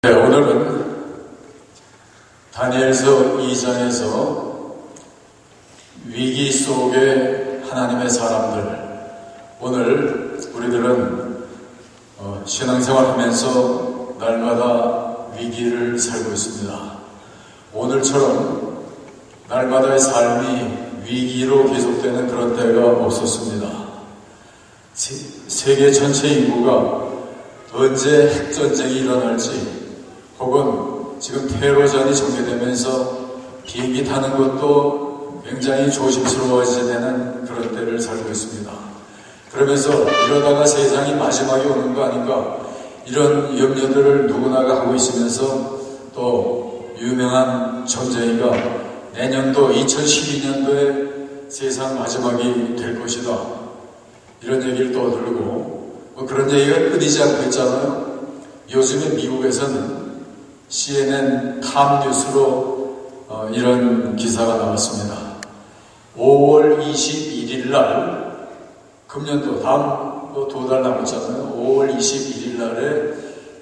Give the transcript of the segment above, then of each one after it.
네, 오늘은 다니엘서 2장에서 위기 속의 하나님의 사람들, 오늘 우리들은 신앙생활하면서 날마다 위기를 살고 있습니다. 오늘처럼 날마다의 삶이 위기로 계속되는 그런 때가 없었습니다. 세계 전체 인구가 언제 핵전쟁이 일어날지, 혹은 지금 테러전이 전개되면서 비행기 타는 것도 굉장히 조심스러워지게 되는 그런 때를 살고 있습니다. 그러면서 이러다가 세상이 마지막이 오는 거 아닌가, 이런 염려들을 누구나가 하고 있으면서 또 유명한 전쟁이가 내년도 2012년도에 세상 마지막이 될 것이다, 이런 얘기를 또 들고 그런 얘기가 끊이지 않고 있잖아요. 요즘에 미국에서는 CNN 탑뉴스로 이런 기사가 나왔습니다. 5월 21일 날, 금년도 다음 2달 남았잖아요. 5월 21일 날에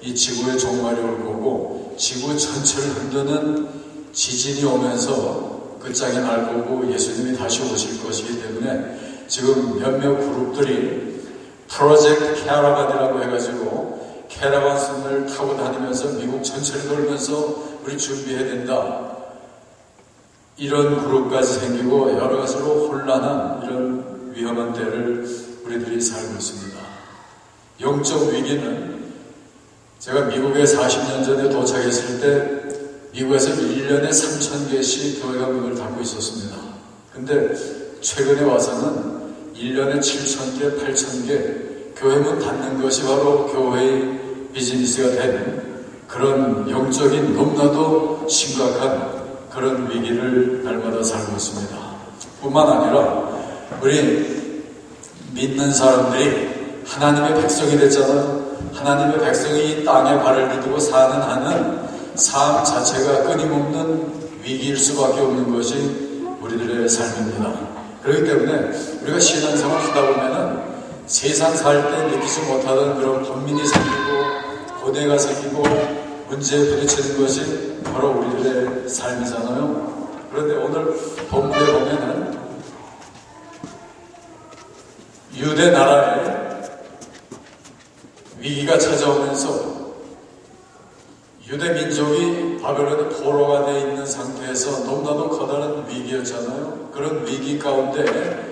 이 지구의 종말이 올 거고, 지구 전체를 흔드는 지진이 오면서 끝장이 날 거고, 예수님이 다시 오실 것이기 때문에 지금 몇몇 그룹들이 프로젝트 캐러반이라고 해가지고 캐러반선을 타고 다니면서 미국 전체를 돌면서 우리 준비해야 된다, 이런 그룹까지 생기고 여러 가지로 혼란한 이런 위험한 때를 우리들이 살고 있습니다. 영적 위기는, 제가 미국에 40년 전에 도착했을 때 미국에서 1년에 3,000개씩 교회가 문을 닫고 있었습니다. 근데 최근에 와서는 1년에 7,000개, 8,000개 교회 문 닫는 것이 바로 교회의 비즈니스가 된 그런 영적인 너무나도 심각한 그런 위기를 날마다 살고 있습니다. 뿐만 아니라 우리 믿는 사람들이 하나님의 백성이 됐잖아요. 하나님의 백성이 이 땅에 발을 디디고 사는 한은 삶 자체가 끊임없는 위기일 수밖에 없는 것이 우리들의 삶입니다. 그렇기 때문에 우리가 신앙생활 하다 보면은 세상 살 때 느끼지 못하던 그런 분민이 생기고 고뇌가 생기고 문제에 부딪히는 것이 바로 우리들의 삶이잖아요. 그런데 오늘 본문에 보면은 유대 나라에 위기가 찾아오면서 유대 민족이 바벨론의 포로가 되어 있는 상태에서 너무나도 커다란 위기였잖아요. 그런 위기 가운데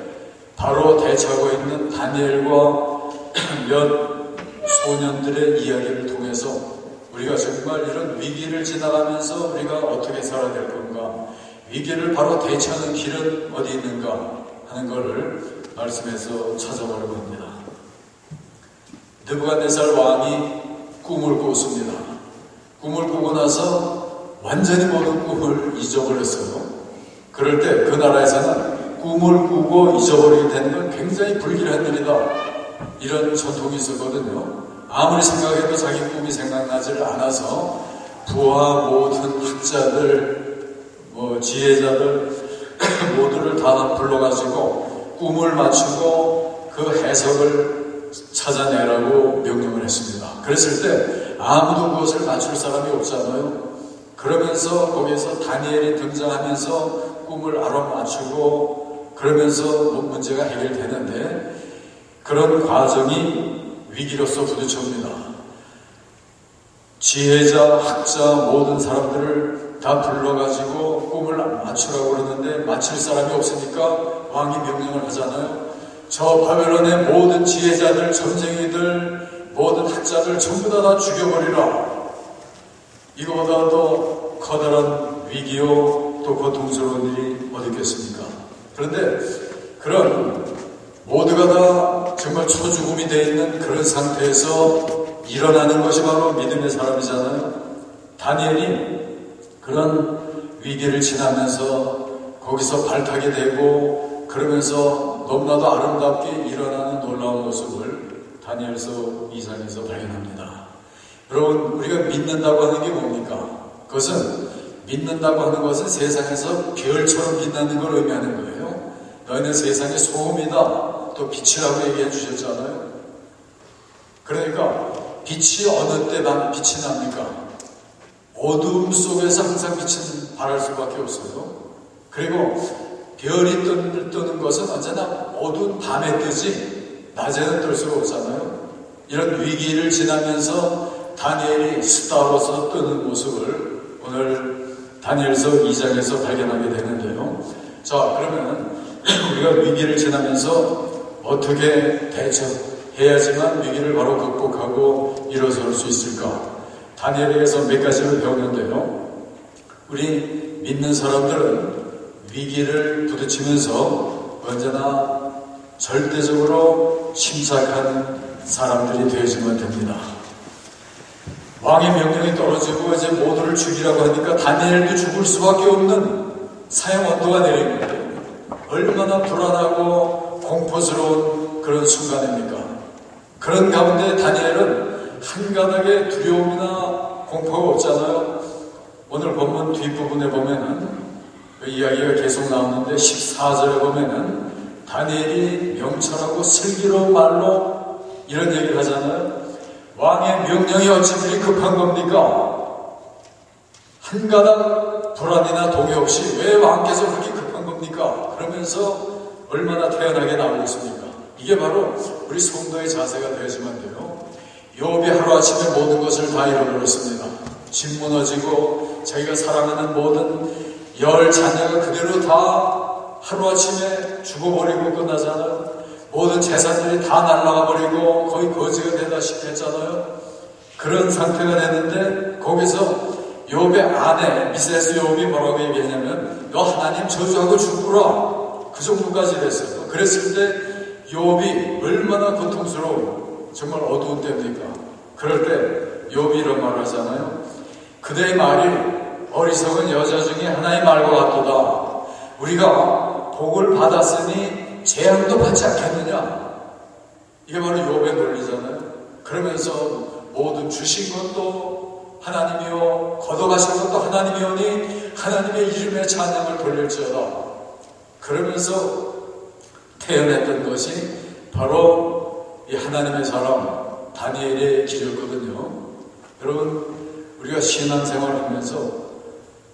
바로 대처하고 있는 다니엘과 몇 소년들의 이야기를 통해서 우리가 정말 이런 위기를 지나가면서 우리가 어떻게 살아야 될 건가, 위기를 바로 대처하는 길은 어디 있는가 하는 것을 말씀에서 찾아보려고 합니다. 느부갓네살 왕이 꿈을 꿨습니다. 꿈을 꾸고 나서 완전히 모든 꿈을 잊어버렸어요. 그럴 때 그 나라에서는 꿈을 꾸고 잊어버리게 되는 건 굉장히 불길한 일이다, 이런 전통이 있었거든요. 아무리 생각해도 자기 꿈이 생각나지를 않아서 부하 모든 학자들, 지혜자들 모두를 다 불러가지고 꿈을 맞추고 그 해석을 찾아내라고 명령을 했습니다. 그랬을 때 아무도 그것을 맞출 사람이 없잖아요. 그러면서 거기에서 다니엘이 등장하면서 꿈을 알아맞추고 그러면서 문제가 해결되는데, 그런 과정이 위기로서 부딪힙니다. 지혜자, 학자 모든 사람들을 다 불러가지고 꿈을 맞추라고 그러는데 맞힐 사람이 없으니까 왕이 명령을 하잖아요. 저 바벨론의 모든 지혜자들, 점쟁이들, 모든 학자들 전부 다 죽여버리라. 이거보다 더 커다란 위기요 또 고통스러운 일이 어디 있겠습니까? 그런데 그런 모두가 다 정말 초죽음이 되어 있는 그런 상태에서 일어나는 것이 바로 믿음의 사람이잖아요. 다니엘이 그런 위기를 지나면서 거기서 발탁이 되고 그러면서 너무나도 아름답게 일어나는 놀라운 모습을 다니엘서 2장에서 발견합니다. 여러분, 우리가 믿는다고 하는 게 뭡니까? 그것은, 믿는다고 하는 것은 세상에서 별처럼 빛나는 걸 의미하는 거예요. 너희는 세상의 소음이다, 또 빛이라고 얘기해 주셨잖아요. 그러니까 빛이 어느 때 빛이 납니까? 어두움 속에서 항상 빛은 발할 수밖에 없어요. 그리고 별이 뜨는 것은 언제나 어두운 밤에 뜨지 낮에는 뜰 수가 없잖아요. 이런 위기를 지나면서 다니엘이 스타로서 뜨는 모습을 오늘 다니엘서 2장에서 발견하게 되는데요. 자, 그러면 우리가 위기를 지나면서 어떻게 대처해야지만 위기를 바로 극복하고 일어설 수 있을까? 다니엘에게서 몇 가지를 배웠는데요. 우리 믿는 사람들은 위기를 부딪히면서 언제나 절대적으로 침착한 사람들이 되어지면 됩니다. 왕의 명령이 떨어지고 이제 모두를 죽이라고 하니까 다니엘도 죽을 수밖에 없는 사형 언도가 내린 거예요. 얼마나 불안하고 공포스러운 그런 순간입니까? 그런 가운데 다니엘은 한가닥의 두려움이나 공포가 없잖아요. 오늘 본문 뒷부분에 보면은 그 이야기가 계속 나오는데 14절에 보면은 다니엘이 명철하고 슬기로운 말로 이런 얘기를 하잖아요. 왕의 명령이 어찌 그리 급한 겁니까? 한가닥 불안이나 동요 없이 왜 왕께서 그렇게 급한 겁니까? 그러면서 얼마나 태연하게 나오고 있습니까? 이게 바로 우리 성도의 자세가 되어지면 돼요. 욥이 하루아침에 모든 것을 다 잃어버렸습니다. 집 무너지고 자기가 사랑하는 모든 열 자녀가 그대로 다 하루아침에 죽어버리고 끝나잖아요. 모든 재산들이 다 날아가 버리고 거의 거지가 되다시피 했잖아요. 그런 상태가 됐는데 거기서 욥의 아내 미세스 욥이 뭐라고 얘기했냐면 너 하나님 저주하고 죽으라, 그 정도까지 됐어요. 그랬을 때 욥이 얼마나 고통스러운 정말 어두운 때입니까? 그럴 때 욥이 이런 말을 하잖아요. 그대의 말이 어리석은 여자 중에 하나의 말과 같도다. 우리가 복을 받았으니 재앙도 받지 않겠느냐? 이게 바로 욥의 논리잖아요. 그러면서 모든 주신 것도 하나님이요 걷어가신 것도 하나님이오니 하나님의 이름의 찬양을 돌릴지어다. 그러면서 태어났던 것이 바로 이 하나님의 사람 다니엘의 길이었거든요. 여러분, 우리가 신앙생활을 하면서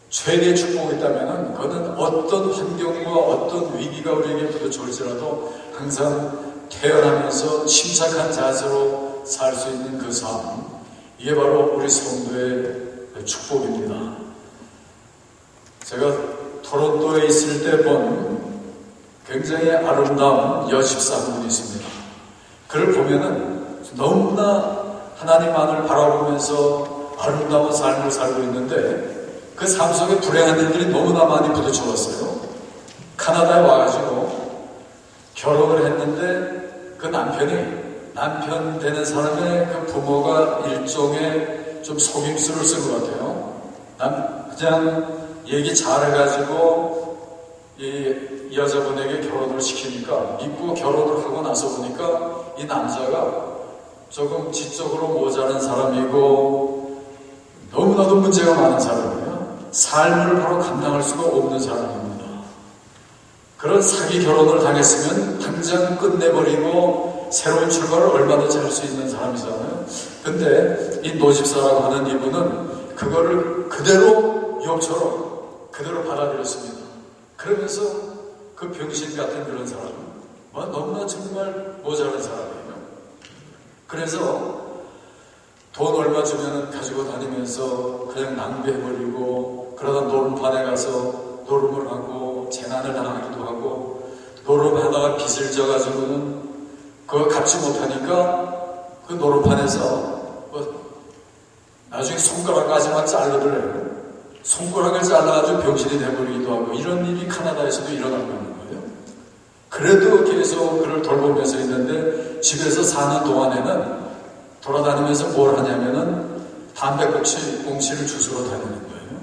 최대의 축복이 있다면 그것은 어떤 환경과 어떤 위기가 우리에게 부딪혀올지라도 항상 태어나면서 침착한 자세로 살 수 있는 그 삶, 이게 바로 우리 성도의 축복입니다. 제가 토론토에 있을 때 본 굉장히 아름다운 여집사 한 분이 있습니다. 그를 보면은 너무나 하나님만을 바라보면서 아름다운 삶을 살고 있는데 그 삶 속에 불행한 일들이 너무나 많이 부딪혀왔어요. 카나다에 와가지고 결혼을 했는데 그 남편 되는 사람의 그 부모가 일종의 좀 속임수를 쓴 것 같아요. 그냥 얘기 잘해가지고 이 여자분에게 결혼을 시키니까 믿고 결혼을 하고 나서 보니까 이 남자가 조금 지적으로 모자란 사람이고 너무나도 문제가 많은 사람이에요. 삶을 바로 감당할 수가 없는 사람입니다. 그런 사기 결혼을 당했으면 당장 끝내버리고 새로운 출발을 얼마든지 할 수 있는 사람이잖아요. 근데 이 노집사라고 하는 이분은 그거를 그대로 욥처럼 그대로 받아들였습니다. 그러면서 그 병신 같은 그런 사람, 너무나 정말 모자란 사람이에요. 그래서 돈 얼마 주면 가지고 다니면서 그냥 낭비해버리고 그러다 노름판에 가서 노름을 하고 재난을 당하기도 하고 노름하다가 빚을 져가지고는 그거 갚지 못하니까 그 노름판에서 나중에 손가락까지만 잘라들래요. 손가락을 잘라가지고 병신이 돼버리기도 하고 이런 일이 카나다에서도 일어나고 있는 거예요. 그래도 계속 그를 돌보면서 있는데 집에서 사는 동안에는 돌아다니면서 뭘 하냐면은 담배꽁치를 주스러 다니는 거예요.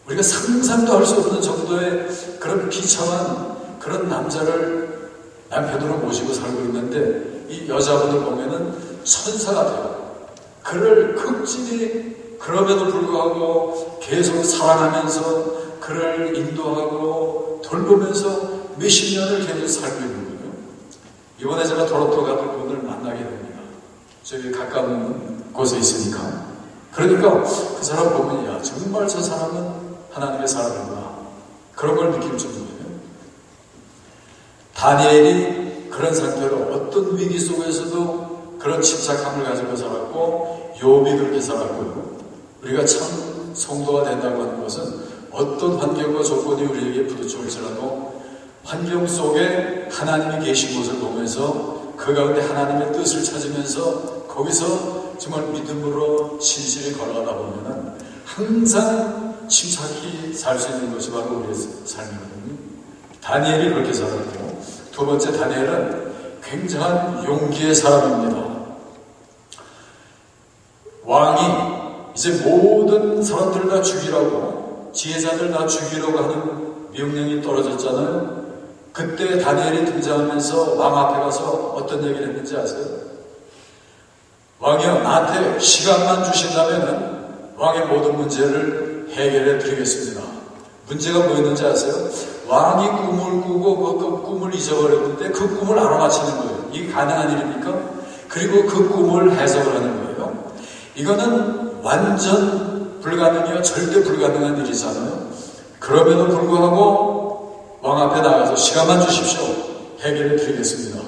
우리가 상상도 할 수 없는 정도의 그런 비참한 그런 남자를 남편으로 모시고 살고 있는데 이 여자분을 보면은 천사 같아요. 그를 극진히 그럼에도 불구하고 계속 사랑하면서 그를 인도하고 돌보면서 몇십 년을 계속 살고 있는 거예요. 이번에 제가 토론토 가서 그분을 만나게 됩니다. 저기 가까운 곳에 있으니까. 그러니까 그 사람 보면 야 정말 저 사람은 하나님의 사람이구나 그런 걸 느낄 정도예요. 다니엘이 그런 상태로 어떤 위기 속에서도 그런 침착함을 가지고 살았고 욥이 그렇게 살았고요. 우리가 참 성도가 된다고 하는 것은 어떤 환경과 조건이 우리에게 부딪힐지라도 환경 속에 하나님이 계신 것을 보면서 그 가운데 하나님의 뜻을 찾으면서 거기서 정말 믿음으로 신실히 걸어가다 보면은 항상 침착히 살 수 있는 것이 바로 우리의 삶이거든요. 다니엘이 그렇게 살았고, 두 번째 다니엘은 굉장한 용기의 사람입니다. 왕이 이제 모든 사람들 다 죽이라고, 지혜자들 다 죽이라고 하는 명령이 떨어졌잖아요. 그때 다니엘이 등장하면서 왕 앞에 가서 어떤 얘기를 했는지 아세요? 왕이요, 나한테 시간만 주신다면 왕의 모든 문제를 해결해 드리겠습니다. 문제가 뭐였는지 아세요? 왕이 꿈을 꾸고 그 꿈을 잊어버렸는데 그 꿈을 알아맞히는 거예요. 이게 가능한 일입니까? 그리고 그 꿈을 해석을 하는 거예요. 이거는 완전 불가능이요, 절대 불가능한 일이잖아요. 그럼에도 불구하고 왕 앞에 나가서 시간만 주십시오. 해결해 드리겠습니다.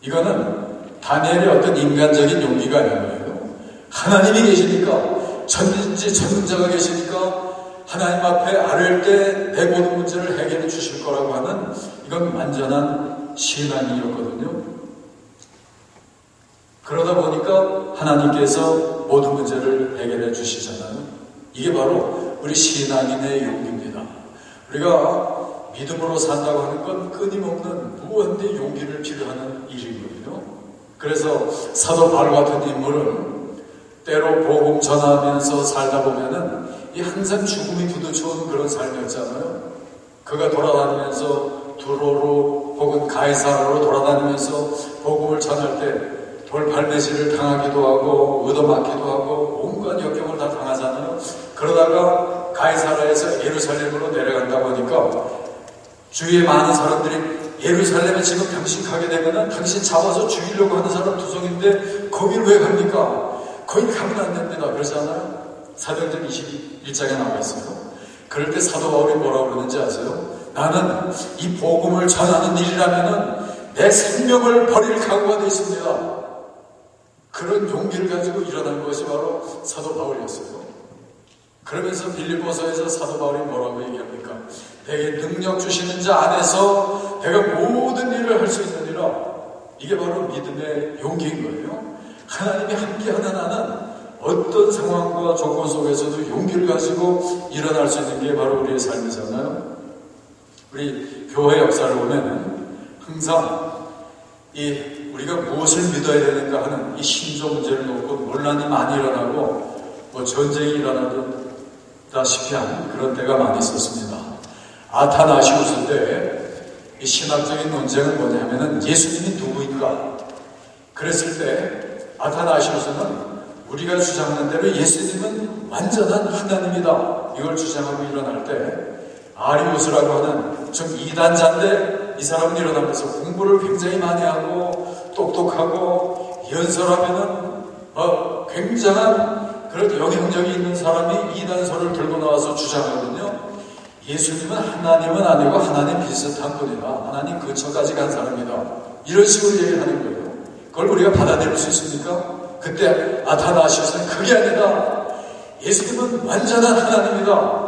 이거는 다니엘의 어떤 인간적인 용기가 아닌 거예요. 하나님이 계시니까, 전능자가 계시니까 하나님 앞에 아뢰을 때 내 모든 문제를 해결해 주실 거라고 하는 이건 완전한 신앙이었거든요. 그러다 보니까 하나님께서 모든 문제를 해결해 주시잖아요. 이게 바로 우리 신앙인의 용기입니다. 우리가 믿음으로 산다고 하는 건 끊임없는 무한대 용기를 필요하는 일이거든요. 그래서 사도 바울 같은 인물은 때로 복음 전하면서 살다 보면은 이 항상 죽음이 부딪혀오는 그런 삶이었잖아요. 그가 돌아다니면서 두로로 혹은 가이사라로 돌아다니면서 복음을 전할 때 돌팔매질을 당하기도 하고 얻어맞기도 하고 온갖 역경을 다 당하잖아요. 그러다가 가이사라에서 예루살렘으로 내려간다고 하니까 주위에 많은 사람들이 예루살렘에 지금 당신 가게 되면은 당신 잡아서 죽이려고 하는 사람 투성인데 거길 왜 갑니까? 거기 가면 안 됩니다. 그러잖아요. 사도행전 21장에 나와 있어요. 그럴 때 사도 바울이 뭐라고 그러는지 아세요? 나는 이 복음을 전하는 일이라면은 내 생명을 버릴 각오가 되어 있습니다. 그런 용기를 가지고 일어난 것이 바로 사도 바울이었어요. 그러면서 빌립보서에서 사도 바울이 뭐라고 얘기합니까? 내게 능력 주시는 자 안에서 내가 모든 일을 할 수 있느니라. 이게 바로 믿음의 용기인 거예요. 하나님이 함께하는 나는 어떤 상황과 조건 속에서도 용기를 가지고 일어날 수 있는 게 바로 우리의 삶이잖아요. 우리 교회 역사를 보면 항상 우리가 무엇을 믿어야 되는가 하는 이 신조 문제를 놓고 논란이 많이 일어나고 전쟁이 일어나다시피 한 그런 때가 많이 있었습니다. 아타나시우스 때 이 신학적인 논쟁은 뭐냐면은 예수님이 누구인가? 그랬을 때 아타나시우스는 우리가 주장하는 대로 예수님은 완전한 하나님이다. 이걸 주장하고 일어날 때 아리우스라고 하는 좀 이단자인데 이 사람은 일어나면서 공부를 굉장히 많이 하고 똑똑하고 연설하면은 굉장한 그런 영향력이 있는 사람이 이단설을 들고 나와서 주장하거든요. 예수님은 하나님은 아니고 하나님 비슷한 분이다. 하나님 근처까지 간 사람이다. 이런 식으로 얘기를 하는 거예요. 그걸 우리가 받아들일 수 있습니까? 그때 아타나시우스는 그게 아니다. 예수님은 완전한 하나님이다.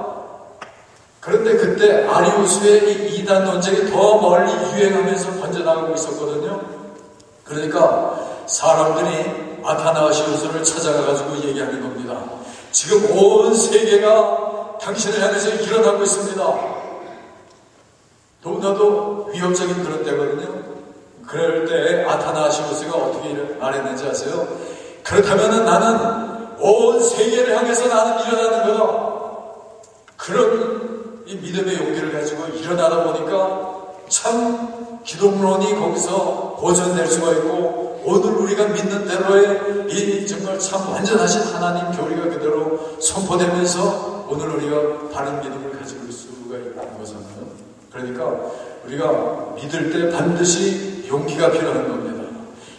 그런데 그때 아리우스의 이 이단 논쟁이 더 멀리 유행하면서 번져나가고 있었거든요. 그러니까 사람들이 아타나시우스를 찾아가가지고 얘기하는 겁니다. 지금 온 세계가 당신을 향해서 일어나고 있습니다. 너무나도 위협적인 그런 때거든요. 그럴 때 아타나시우스가 어떻게 말했는지 아세요? 그렇다면 나는 온 세계를 향해서 나는 일어나는 거다. 그런 이 믿음의 용기를 가지고 일어나다 보니까 참 기독론이 거기서 보존될 수가 있고 오늘 우리가 믿는 대로의 이 정말 참 완전하신 하나님 교리가 그대로 선포되면서 오늘 우리가 바른 믿음을 가지고 있을 수가 있는 거잖아요. 그러니까 우리가 믿을 때 반드시 용기가 필요한 겁니다.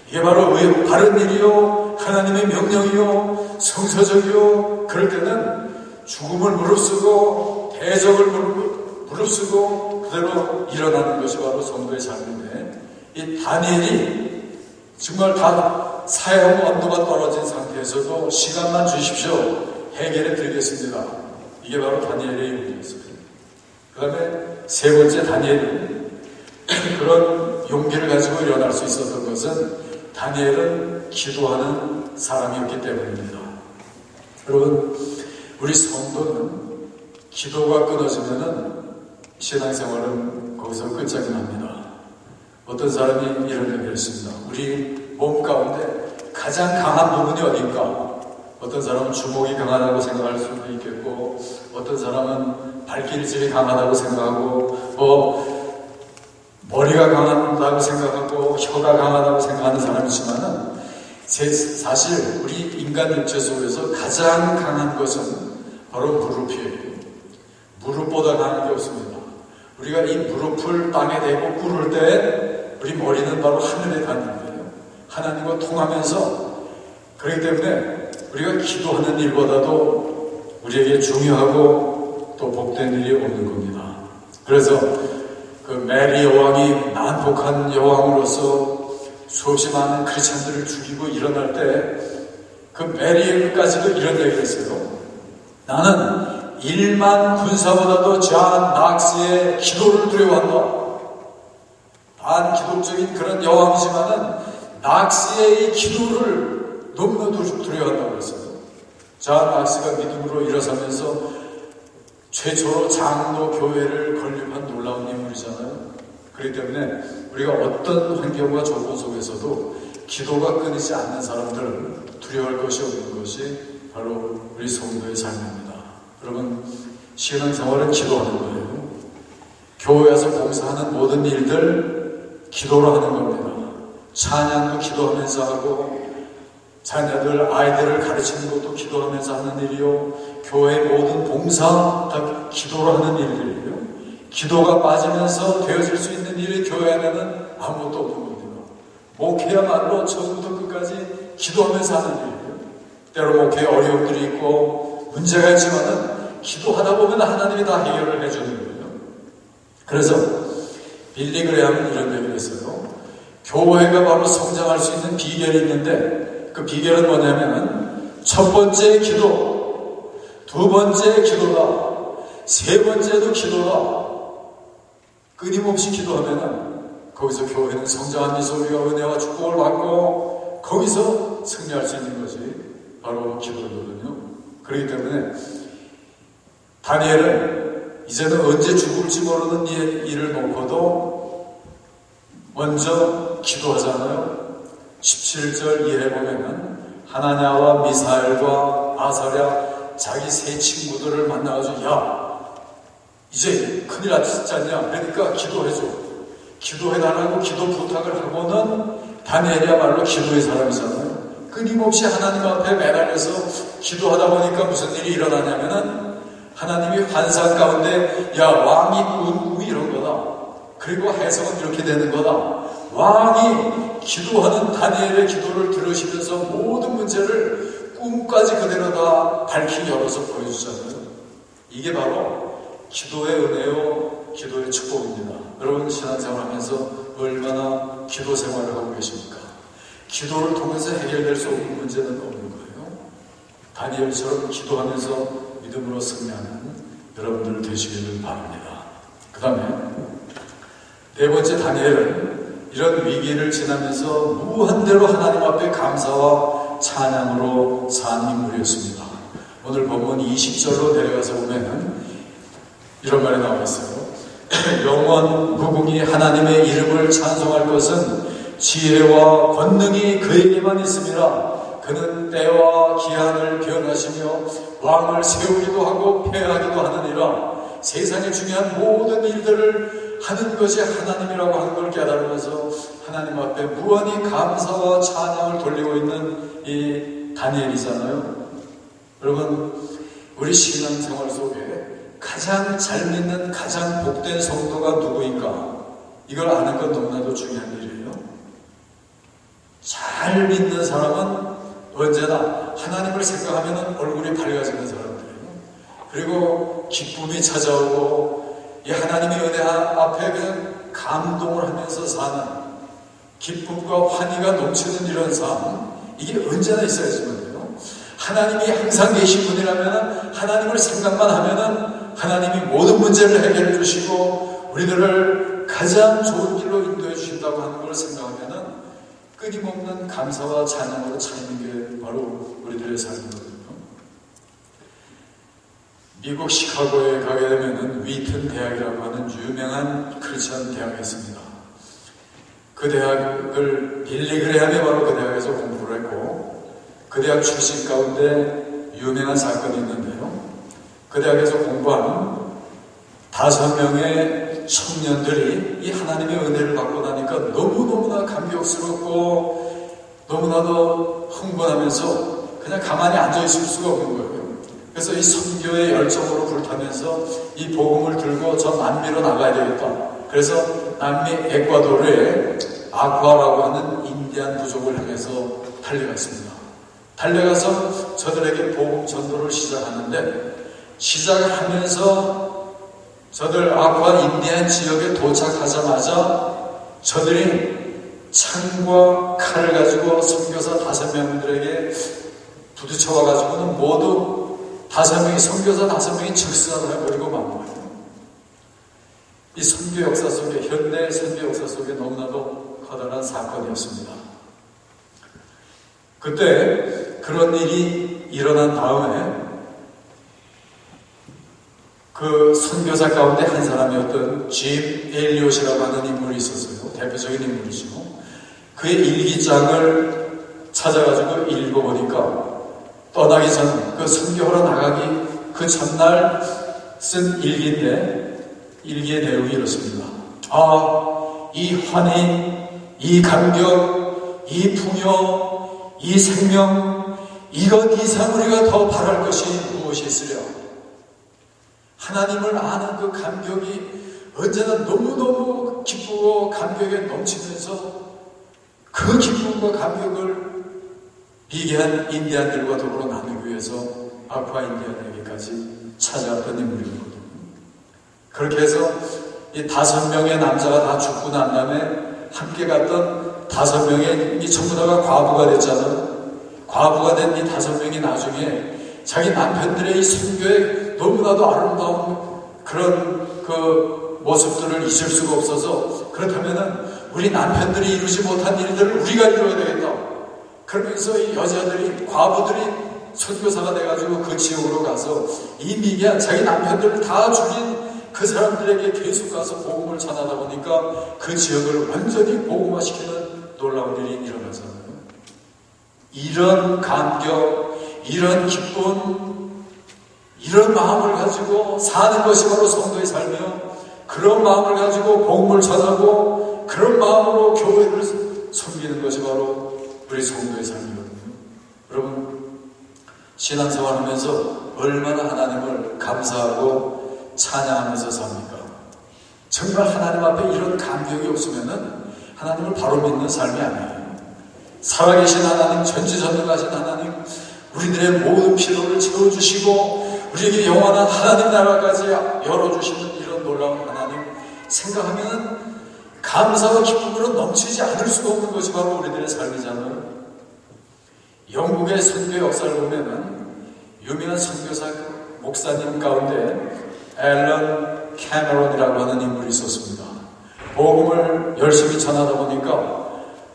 이게 바로 바른 일이요 하나님의 명령이요 성서적이요. 그럴 때는 죽음을 무릅쓰고 대적을 무릅쓰고 그대로 일어나는 것이 바로 성도의 삶인데, 이 다니엘이 정말 다 사형 언도가 떨어진 상태에서도 시간만 주십시오, 해결해 드리겠습니다. 이게 바로 다니엘의 용기였습니다. 그 다음에 세 번째, 다니엘은 그런 용기를 가지고 일어날 수 있었던 것은 다니엘은 기도하는 사람이었기 때문입니다. 여러분, 우리 성도는 기도가 끊어지면은 신앙생활은 거기서 끝장이 납니다. 어떤 사람이 이런 얘기를 했습니다. 우리 몸 가운데 가장 강한 부분이 어딘가? 어떤 사람은 주먹이 강하다고 생각할 수도 있겠고, 어떤 사람은 발길질이 강하다고 생각하고, 머리가 강하다고 생각하고, 혀가 강하다고 생각하는 사람이지만은, 사실 우리 인간 육체 속에서 가장 강한 것은 바로 무릎이에요. 무릎보다 강한 게 없습니다. 우리가 이 무릎을 땅에 대고 꿇을 때 우리 머리는 바로 하늘에 닿는 거예요. 하나님과 통하면서. 그렇기 때문에 우리가 기도하는 일보다도 우리에게 중요하고 또 복된 일이 없는 겁니다. 그래서 그 메리 여왕이 난폭한 여왕으로서 수없이 많은 크리스찬들을 죽이고 일어날 때 그 메리까지도 이런 얘기를 했어요. 나는 1만 군사보다도 존 낙스의 기도를 두려워한다. 반기독적인 그런 여왕이지만은 낙스의 이 기도를 너무나도 두려워한다고 그랬어요. 존 낙스가 믿음으로 일어서면서 최초로 장로 교회를 건립한 놀라운 인물이잖아요. 그렇기 때문에 우리가 어떤 환경과 조건 속에서도 기도가 끊이지 않는 사람들을 두려워할 것이 없는 것이 바로 우리 성도의 삶입니다. 여러분, 신앙생활은 기도하는 거예요. 교회에서 봉사하는 모든 일들 기도로 하는 겁니다. 찬양도 기도하면서 하고, 자녀들, 아이들을 가르치는 것도 기도하면서 하는 일이요, 교회의 모든 봉사 다 기도로 하는 일들이에요. 기도가 빠지면서 되어질 수 있는 일이 교회 안에는 아무것도 없는 겁니다. 목회야말로 처음부터 끝까지 기도하면서 하는 일이에요. 때로 목회에 어려움들이 있고 문제가 있지만은 기도하다 보면 하나님이 다 해결을 해주는 거예요. 그래서 빌리 그레함은 이런 얘기를 했어요. 교회가 바로 성장할 수 있는 비결이 있는데, 그 비결은 뭐냐면은 첫 번째 기도, 두 번째 기도다, 세 번째도 기도다. 끊임없이 기도하면은 거기서 교회는 성장한 미소리와 은혜와 축복을 받고 거기서 승리할 수 있는 것이 바로 기도거든요. 그렇기 때문에 다니엘은 이제는 언제 죽을지 모르는 일을 놓고도 먼저 기도하잖아요. 17절 이해해 보면은 하나냐와 미사엘과 아사랴 자기 세 친구들을 만나가지고, 야, 이제 큰일 났지 않냐? 그러니까 기도해줘. 기도해달라고 기도 부탁을 하고는, 다니엘이야말로 기도의 사람이잖아요. 끊임없이 하나님 앞에 매달려서 기도하다 보니까 무슨 일이 일어나냐면은 하나님이 환상 가운데, 야, 왕이 꾼 꿈이 이런 거다. 그리고 해석은 이렇게 되는 거다. 왕이 기도하는 다니엘의 기도를 들으시면서 모든 문제를 꿈까지 그대로 다 밝히 열어서 보여주잖아요. 이게 바로 기도의 은혜요, 기도의 축복입니다. 여러분, 신앙생활 하면서 얼마나 기도 생활을 하고 계십니까? 기도를 통해서 해결될 수 없는 문제는 없는 거예요. 다니엘처럼 기도하면서 믿음으로 승리하는 여러분들 되시기를 바랍니다. 그 다음에 네 번째, 다니엘은 이런 위기를 지나면서 무한대로 하나님 앞에 감사와 찬양으로 산 인물이었습니다. 오늘 본문 20절로 내려가서 보면 이런 말이 나와 있어요. 영원 무궁히 하나님의 이름을 찬송할 것은 지혜와 권능이 그에게만 있음이라. 그는 때와 기한을 변하시며 왕을 세우기도 하고 폐하기도 하느니라. 세상에 중요한 모든 일들을 하는 것이 하나님이라고 하는 걸 깨달으면서 하나님 앞에 무한히 감사와 찬양을 돌리고 있는 이 다니엘이잖아요. 여러분, 우리 신앙생활 속에 가장 잘 믿는, 가장 복된 성도가 누구인가? 이걸 아는 건 너무나도 중요한 일이에요. 잘 믿는 사람은 언제나 하나님을 생각하면 얼굴이 밝아지는 사람들이에요. 그리고 기쁨이 찾아오고 이 하나님의 은혜 앞에 그냥 감동을 하면서 사는 기쁨과 환희가 넘치는 이런 삶, 이게 언제나 있어야지만 돼요. 하나님이 항상 계신 분이라면 하나님을 생각만 하면 하나님이 모든 문제를 해결해 주시고 우리들을 가장 좋은 길로 인도해 주신다고 하는 걸 생각하면 끊임없는 감사와 찬양으로 차 있는 게 바로 우리들의 삶이거든요. 미국 시카고에 가게 되면 위튼 대학이라고 하는 유명한 크리스천 대학이 있습니다. 그 대학을 빌리 그레함이 바로 그 대학에서 공부를 했고 그 대학 출신 가운데 유명한 사건이 있는데요. 그 대학에서 공부하는 5명의 청년들이 이 하나님의 은혜를 받고 나니까 너무너무나 감격스럽고 너무나도 흥분하면서 그냥 가만히 앉아있을 수가 없는 거예요. 그래서 이 선교의 열정으로 불타면서 이 복음을 들고 저 남미로 나가야 되겠다. 그래서 남미 에콰도르에 아쿠아라고 하는 인디안 부족을 향해서 달려갔습니다. 달려가서 저들에게 복음 전도를 시작하는데 시작을 하면서 저들 아쿠아 인디안 지역에 도착하자마자 저들이 창과 칼을 가지고 선교사 5명들에게 부딪혀와가지고는 모두 5명이, 선교사 5명이 즉사를 해버리고 만 거예요. 이 선교 역사 속에, 현대 선교 역사 속에 너무나도 커다란 사건이었습니다. 그때 그런 일이 일어난 다음에 그 선교사 가운데 한 사람이었던 짐 엘리엇이라고 하는 인물이 있었어요. 대표적인 인물이죠. 그의 일기장을 찾아가지고 읽어보니까 떠나기 전 그 선교하러 나가기 그 전날 쓴 일기인데 일기의 내용이 이렇습니다. 이 환희, 이 감격, 이 풍요, 이 생명, 이것 이상 우리가 더 바랄 것이 무엇이 있으랴. 하나님을 아는 그 감격이 언제나 너무너무 기쁘고 감격에 넘치면서 그 기쁨과 감격을 비계한 인디안들과 더불어 나누기 위해서 아쿠아 인디안에게까지 찾아왔던 인물이거든요. 그렇게 해서 이 5명의 남자가 다 죽고 난 다음에 함께 갔던 5명의 이 전부 다가 과부가 됐잖아요. 과부가 된 이 5명이 나중에 자기 남편들의 이 선교에 너무나도 아름다운 그런 그 모습들을 잊을 수가 없어서 그렇다면은 우리 남편들이 이루지 못한 일들을 우리가 이루어야 되겠다. 그러면서 이 여자들이, 과부들이 선교사가 돼가지고 그 지역으로 가서 이 미개한 자기 남편들을 다 죽인 그 사람들에게 계속 가서 복음을 전하다 보니까 그 지역을 완전히 복음화시키는 놀라운 일이 일어나잖아요. 이런 감격, 이런 기쁨, 이런 마음을 가지고 사는 것이 바로 성도의 삶이며 그런 마음을 가지고 복음을 전하고 그런 마음으로 교회를 섬기는 것이 바로 우리 성도의 삶이거든요. 여러분, 신앙생활 하면서 얼마나 하나님을 감사하고 찬양하면서 삽니까? 정말 하나님 앞에 이런 감격이 없으면은 하나님을 바로 믿는 삶이 아니에요. 살아계신 하나님, 전지전능하신 하나님, 우리들의 모든 필요를 채워주시고 우리에게 영원한 하나님 나라까지 열어주시는 이런 놀라운 하나님 생각하면 감사와 기쁨으로 넘치지 않을 수가 없는 것이 바로 우리들의 삶이잖아요. 영국의 선교 역사를 보면은 유명한 선교사 목사님 가운데 앨런 캐머런이라고 하는 인물이 있었습니다. 복음을 열심히 전하다 보니까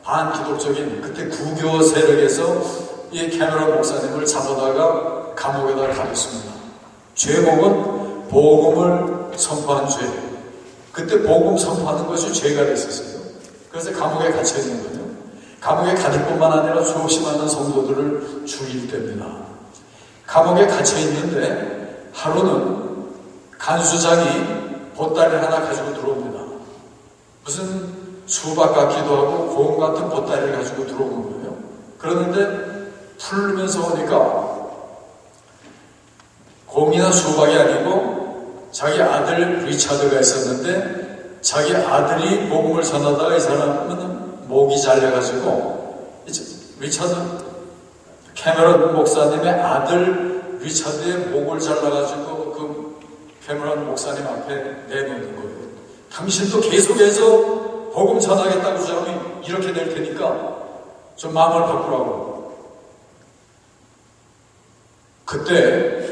반기독적인 그때 구교 세력에서 이 캐머런 목사님을 잡아다가 감옥에다 가뒀습니다. 죄목은 복음을 선포한 죄. 그때 복음 선포하는 것이 죄가 됐었어요. 그래서 감옥에 갇혀 있는 거예요. 감옥에 갇힐 뿐만 아니라 수없이 많은 성도들을 죽일 때입니다. 감옥에 갇혀 있는데 하루는 간수장이 보따리를 하나 가지고 들어옵니다. 무슨 수박 같기도 하고 곰 같은 보따리를 가지고 들어오는 거예요. 그러는데 풀면서 오니까 곰이나 수박이 아니고 자기 아들 리차드가 있었는데 자기 아들이 복음을 전하다가 이 사람은 목이 잘려가지고 리차드 캐머런 목사님의 아들 리차드의 목을 잘라가지고 그 캐머런 목사님 앞에 내놓는 거예요. 당신도 계속해서 복음 전하겠다고 주장하면 이렇게 될 테니까 좀 마음을 바꾸라고. 그때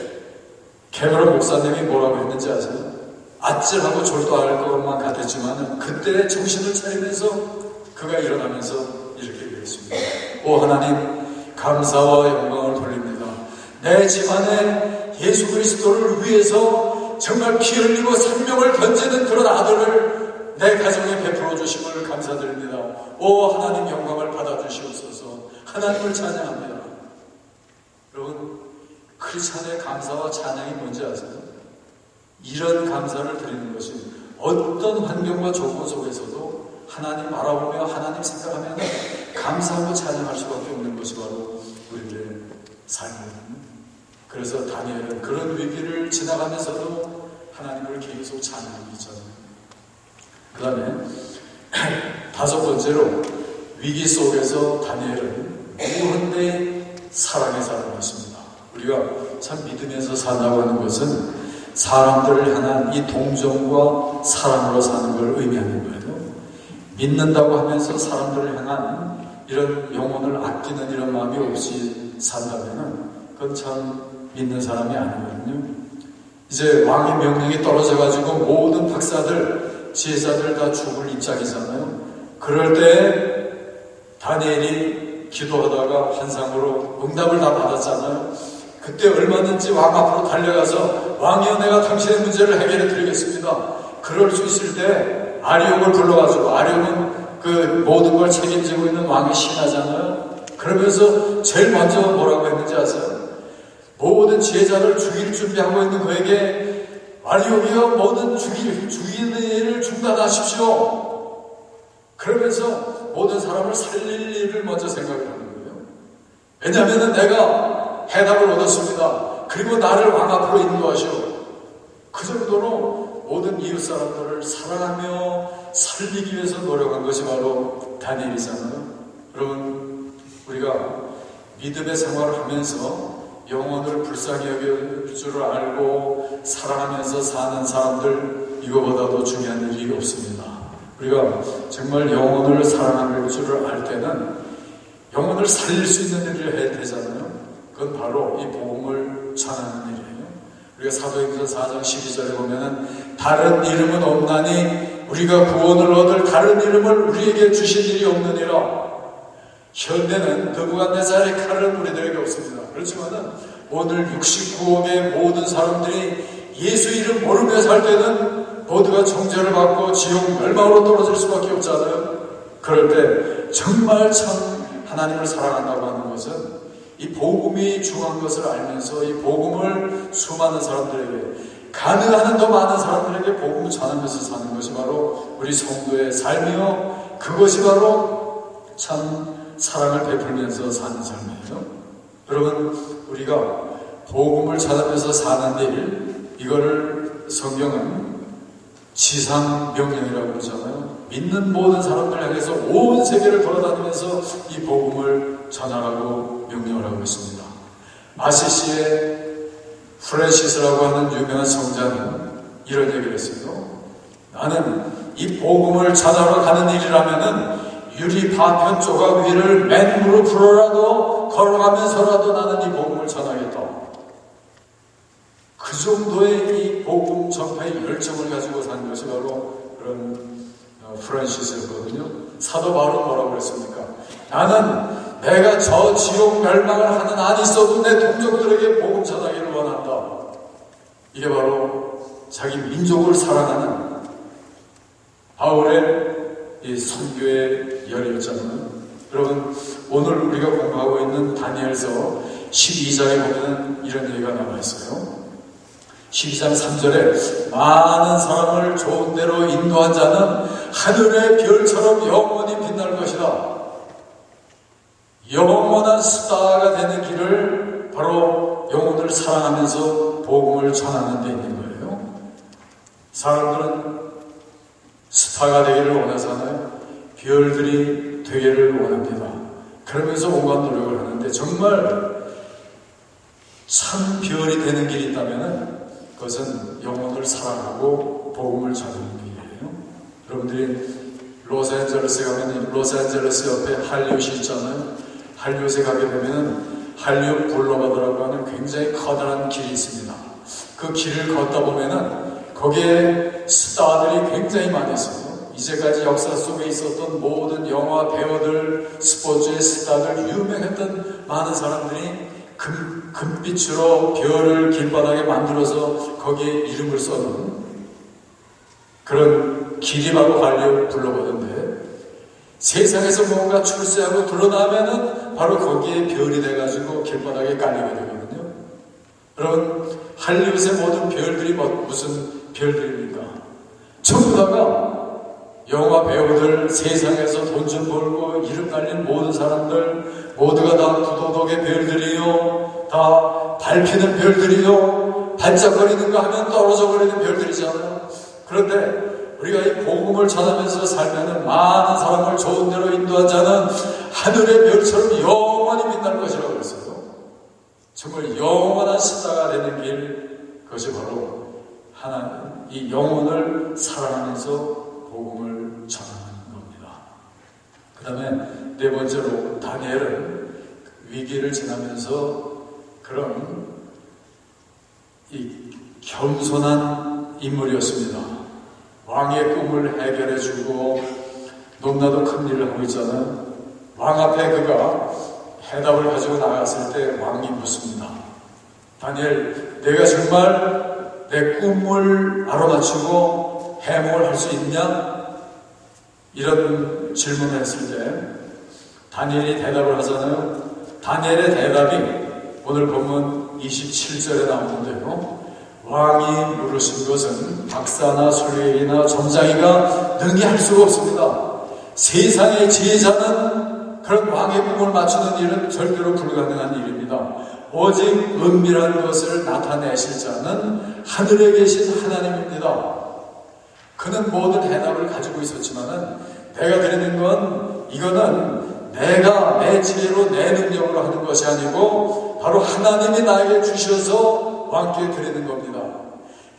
캐머런 목사님이 뭐라고 했는지 아세요? 아찔하고 졸도할 것만 같았지만 그때 정신을 차리면서 그가 일어나면서 이렇게 얘기했습니다. 오 하나님, 감사와 영광을 돌립니다. 내 집안에 예수 그리스도를 위해서 정말 피 흘리고 생명을 던지는 그런 아들을 내 가정에 베풀어 주심을 감사드립니다. 오 하나님, 영광을 받아주시옵소서. 하나님을 찬양합니다. 여러분, 크리스찬의 감사와 찬양이 뭔지 아세요? 이런 감사를 드리는 것이 어떤 환경과 조건 속에서도 하나님 바라보며 하나님 생각하면 감사하고 찬양할 수밖에 없는 것이 바로 우리들의 삶입니다. 그래서 다니엘은 그런 위기를 지나가면서도 하나님을 계속 찬양하고 있잖아요. 그 다음에 다섯 번째로, 위기 속에서 다니엘은 무한대 사랑의 사람이었습니다. 우리가 참 믿으면서 산다고 하는 것은 사람들을 향한 이 동정과 사랑으로 사는 걸 의미하는 거예요. 믿는다고 하면서 사람들을 향한 이런 영혼을 아끼는 이런 마음이 없이 산다면 그건 참 믿는 사람이 아니거든요. 이제 왕의 명령이 떨어져가지고 모든 박사들, 지혜자들 다 죽을 입장이잖아요. 그럴 때 다니엘이 기도하다가 환상으로 응답을 다 받았잖아요. 그때 얼마든지 왕 앞으로 달려가서 왕이여, 내가 당신의 문제를 해결해 드리겠습니다. 그럴 수 있을 때 아리옥을 불러가지고, 아리옥은 그 모든 걸 책임지고 있는 왕의 신하잖아요. 그러면서 제일 먼저 뭐라고 했는지 아세요? 모든 지혜자를 죽일 준비하고 있는 그에게 아리옥이여, 모든 죽이는 일을 중단하십시오. 그러면서 모든 사람을 살릴 일을 먼저 생각을 하는 거예요. 왜냐하면 내가 해답을 얻었습니다. 그리고 나를 왕 앞으로 인도하시오. 그 정도로 모든 이웃 사람들을 사랑하며 살리기 위해서 노력한 것이 바로 다니엘이잖아요. 여러분, 우리가 믿음의 생활을 하면서 영혼을 불쌍히 여길 줄 알고 사랑하면서 사는 사람들, 이거보다도 중요한 일이 없습니다. 우리가 정말 영혼을 사랑할 줄을 알 때는 영혼을 살릴 수 있는 일을 해야 되잖아요. 그건 바로 이 복음을 전하는 일이에요. 우리가 사도행전 4장 12절에 보면은 다른 이름은 없나니 우리가 구원을 얻을 다른 이름을 우리에게 주신 일이 없느니라. 현대는 느부갓네살의 칼은 우리들에게 없습니다. 그렇지만은 오늘 69억의 모든 사람들이 예수 이름 모르며 살 때는 모두가 정죄를 받고 지옥 멸망으로 떨어질 수밖에 없잖아요. 그럴 때 정말 참 하나님을 사랑한다고 하는 것은 이 복음이 중요한 것을 알면서 이 복음을 수많은 사람들에게, 가능한 한 더 많은 사람들에게 복음을 전하면서 사는 것이 바로 우리 성도의 삶이요, 그것이 바로 참 사랑을 베풀면서 사는 삶이에요. 여러분, 우리가 복음을 전하면서 사는 일, 이거를 성경은 지상명령이라고 그러잖아요. 믿는 모든 사람들 향해서 온 세계를 돌아다니면서 이 복음을 전하라고 명령을 하고 있습니다. 마시시의 프랜시스라고 하는 유명한 성자는 이런 얘기를 했어요. 나는 이 복음을 전하러 가는 일이라면은 유리 파편 조각 위를 맨 무릎으로라도 걸어가면서라도 나는 이 복음을 전하겠다. 그 정도의 이 복음 전파의 열정을 가지고 사는 것이 바로 그런 프란시스였거든요. 사도 바울은 뭐라고 그랬습니까? 나는 내가 저 지옥 멸망을 하는 한이 있어도 내 동족들에게 복음 전하기를 원한다. 이게 바로 자기 민족을 사랑하는 바울의 이 선교의 열이었잖아요. 여러분, 오늘 우리가 공부하고 있는 다니엘서 12장에 보면 이런 얘기가 나와 있어요. 12장 3절에 많은 사람을 좋은 데로 인도한 자는 하늘의 별처럼 영원히 빛날 것이다. 영원한 스타가 되는 길을 바로 영혼을 사랑하면서 복음을 전하는 데 있는 거예요. 사람들은 스타가 되기를 원하잖아요. 별들이 되기를 원합니다. 그러면서 온갖 노력을 하는데 정말 참 별이 되는 길이 있다면 그것은 영혼을 사랑하고 복음을 전하는 길이에요. 여러분들이 로스앤젤레스에 가면 로스앤젤레스 옆에 할리우드이 있잖아요. 할리우드에 가게 되면 할리우드 블루바드라고 하는 굉장히 커다란 길이 있습니다. 그 길을 걷다 보면은 거기에 스타들이 굉장히 많이 있어요. 이제까지 역사 속에 있었던 모든 영화 배우들, 스포츠의 스타들, 유명했던 많은 사람들이 금빛으로 별을 길바닥에 만들어서 거기에 이름을 써놓은 그런 길이 바로 할리우드 블루바드인데, 세상에서 뭔가 출세하고 드러나면은 바로 거기에 별이 돼가지고 길바닥에 깔리게 되거든요. 여러분, 할리우드의 모든 별들이 무슨 별들입니까? 전부 다가 영화 배우들, 세상에서 돈 좀 벌고 이름 날린 모든 사람들 모두가 다 구도덕의 별들이요, 다 밟히는 별들이요, 반짝거리는 거 하면 떨어져 버리는 별들이잖아요. 그런데 우리가 이 복음을 전하면서 살면은 많은 사람을 좋은 데로 인도한 자는 하늘의 별처럼 영원히 빛날 것이라고 했어요. 정말 영원한 스타가 되는 길, 그것이 바로 하나님, 이 영혼을 사랑하면서 복음을 전하는 겁니다. 그 다음에 네 번째로 다니엘은 위기를 지나면서 그런 이 겸손한 인물이었습니다. 왕의 꿈을 해결해주고 너무나도 큰 일을 하고 있잖아요. 왕 앞에 그가 해답을 가지고 나갔을 때 왕이 묻습니다. 다니엘, 내가 정말 내 꿈을 알아맞히고 해몽을 할 수 있냐? 이런 질문을 했을 때 다니엘이 대답을 하잖아요. 다니엘의 대답이 오늘 본문 27절에 나오는데요. 왕이 물으신 것은 박사나 술래이나 점장이가 능히 할 수가 없습니다. 세상의 지혜자는 그런 왕의 꿈을 맞추는 일은 절대로 불가능한 일입니다. 오직 은밀한 것을 나타내실 자는 하늘에 계신 하나님입니다. 그는 모든 해답을 가지고 있었지만은 내가 드리는 건 이거는 내가 내 지혜로 내 능력으로 하는 것이 아니고 바로 하나님이 나에게 주셔서 왕께 드리는 겁니다.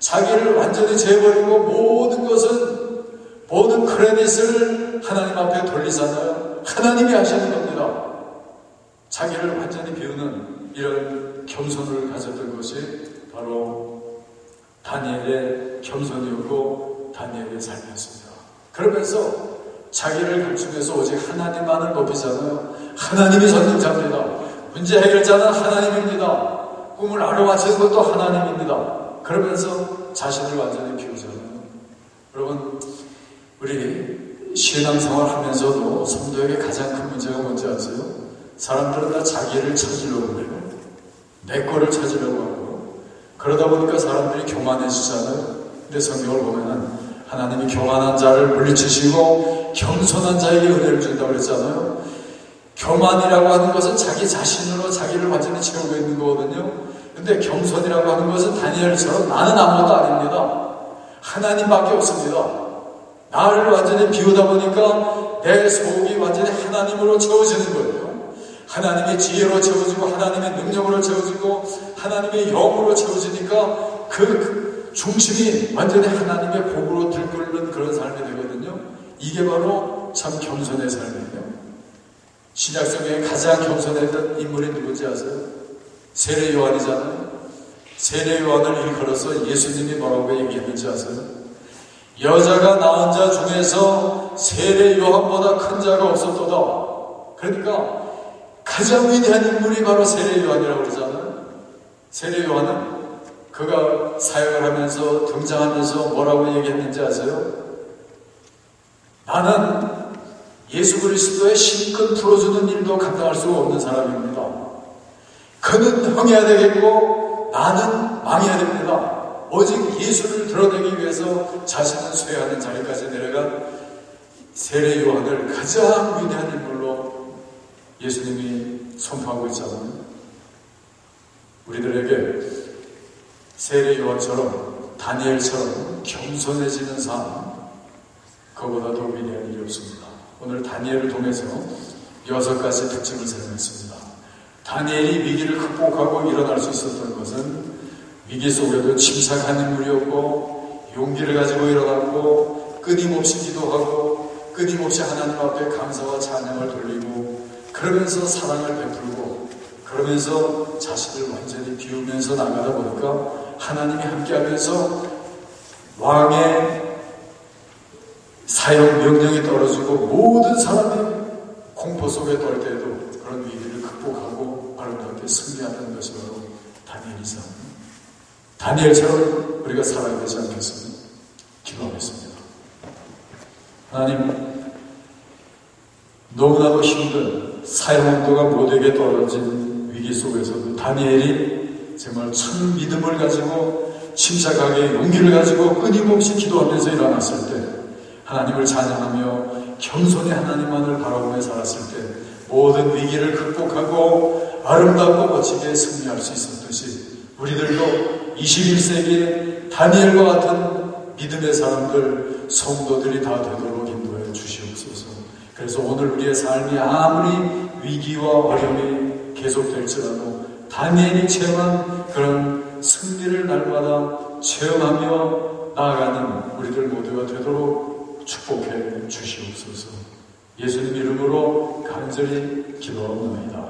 자기를 완전히 재버리고 모든 것은, 모든 크레딧을 하나님 앞에 돌리잖아요. 하나님이 하시는 겁니다. 자기를 완전히 비우는 이런 겸손을 가졌던 것이 바로 다니엘의 겸손이었고 다니엘의 삶이었습니다. 그러면서 자기를 감추면서 오직 하나님만을 높이잖아요. 하나님이 전능자입니다. 문제 해결자는 하나님입니다. 꿈을 알아맞히는 것도 하나님입니다. 그러면서 자신을 완전히 비우잖아요. 여러분, 우리 신앙생활 하면서도 성도에게 가장 큰 문제가 뭔지 아세요? 사람들은 다 자기를 찾으려고 해요. 내 거를 찾으려고 하고, 그러다 보니까 사람들이 교만해지잖아요. 근데 성경을 보면은 하나님이 교만한 자를 물리치시고 겸손한 자에게 은혜를 준다고 그랬잖아요. 교만이라고 하는 것은 자기 자신으로 자기를 완전히 채우고 있는 거거든요. 근데 겸손이라고 하는 것은 다니엘처럼 나는 아무것도 아닙니다. 하나님밖에 없습니다. 나를 완전히 비우다 보니까 내 속이 완전히 하나님으로 채워지는 거예요. 하나님의 지혜로 채워지고 하나님의 능력으로 채워지고 하나님의 영으로 채워지니까 그 중심이 완전히 하나님의 복으로 들끓는 그런 삶이 되거든요. 이게 바로 참 겸손의 삶이에요. 신약성경에 가장 겸손했던 인물이 누군지 아세요? 세례 요한이잖아요. 세례 요한을 일컬어서 예수님이 뭐라고 얘기했는지 아세요? 여자가 낳은 자 중에서 세례 요한보다 큰 자가 없었도다. 그러니까 가장 위대한 인물이 바로 세례 요한이라고 그러잖아요. 세례 요한은 그가 사역을 하면서 등장하면서 뭐라고 얘기했는지 아세요? 나는 예수 그리스도의 신권 풀어주는 일도 감당할 수가 없는 사람입니다. 그는 흥해야 되겠고 나는 망해야 됩니다. 오직 예수를 드러내기 위해서 자신을 쇠하는 자리까지 내려간 세례 요한을 가장 위대한 인물로 예수님이 선포하고 있잖아요. 우리들에게 세례 요한처럼 다니엘처럼 겸손해지는 삶, 그보다 더 위대한 일이 없습니다. 오늘 다니엘을 통해서 6가지 특징을 설명했습니다. 다니엘이 위기를 극복하고 일어날 수 있었던 것은 위기 속에도 침착한 인물이었고 용기를 가지고 일어났고 끊임없이 기도하고 끊임없이 하나님 앞에 감사와 찬양을 돌리고 그러면서 사랑을 베풀고 그러면서 자신을 완전히 비우면서 나가다 보니까 하나님이 함께하면서 왕의 사형 명령이 떨어지고 모든 사람이 공포 속에 떨 때에도 그런 위기를 극복하고 아름답게 승리하는 것이 바로 다니엘이죠. 다니엘처럼 우리가 살아야 되지 않겠습니까? 기도하겠습니다. 하나님, 너무나도 힘든 사형 온도가 모두에게 떨어진 위기 속에서도 다니엘이 정말 참 믿음을 가지고 침착하게 용기를 가지고 끊임없이 기도하면서 일어났을 때 하나님을 찬양하며 겸손히 하나님만을 바라보며 살았을 때 모든 위기를 극복하고 아름답고 멋지게 승리할 수 있었듯이 우리들도 21세기에 다니엘과 같은 믿음의 사람들, 성도들이 다 되도록 인도해 주시옵소서. 그래서 오늘 우리의 삶이 아무리 위기와 어려움이 계속될지라도 다니엘이 체험한 그런 승리를 날마다 체험하며 나아가는 우리들 모두가 되도록 축복해 주시옵소서. 예수님 이름으로 간절히 기도합니다.